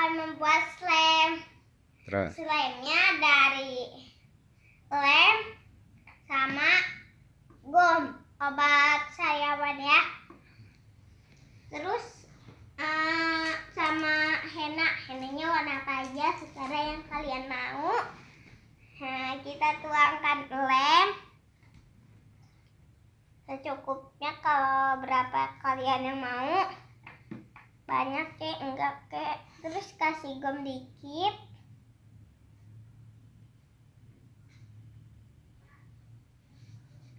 akan membuat slime. Terus Slime-nya dari lem sama gum, obat sariawan ya. Terus sama henanya warna apa aja secara yang kalian mau. Nah, kita tuangkan lem secukupnya, kalau berapa kalian yang mau, banyak kek enggak kek. Terus kasih gum dikit.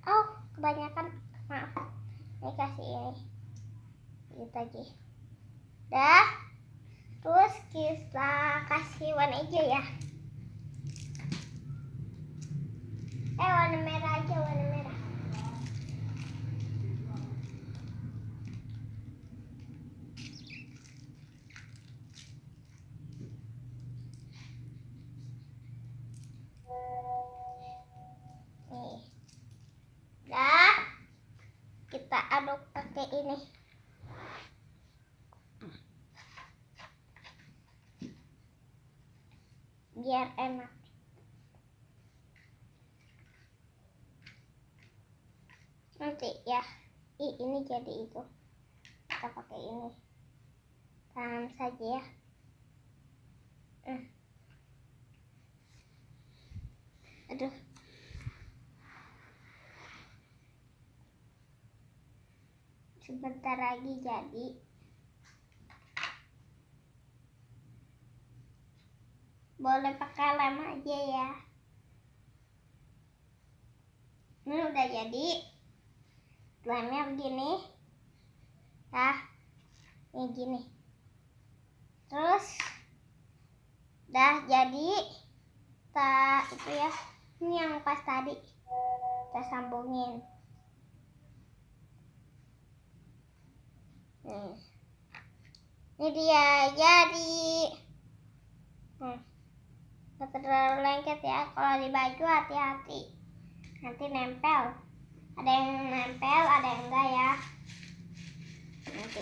Oh, kebanyakan, maaf. Ini kasih ini gitu aja. Dah, terus kita kasih warna hijau ya. Warna merah aja, warna merah. Nih. Dah, kita aduk pakai ini. Biar enak. Nanti ya, ini jadi itu. Kita pakai ini. Tanam saja ya. Aduh. Sebentar lagi jadi. Boleh pakai lem aja ya. Ini udah jadi. Lemnya begini. Nah, ini gini. Terus udah jadi. Itu ya. Ini yang pas tadi. Kita sambungin. Ini dia jadi. Gak terlalu lengket ya. Kalau di baju hati-hati, nanti nempel. Ada yang nempel, ada yang enggak ya. Nanti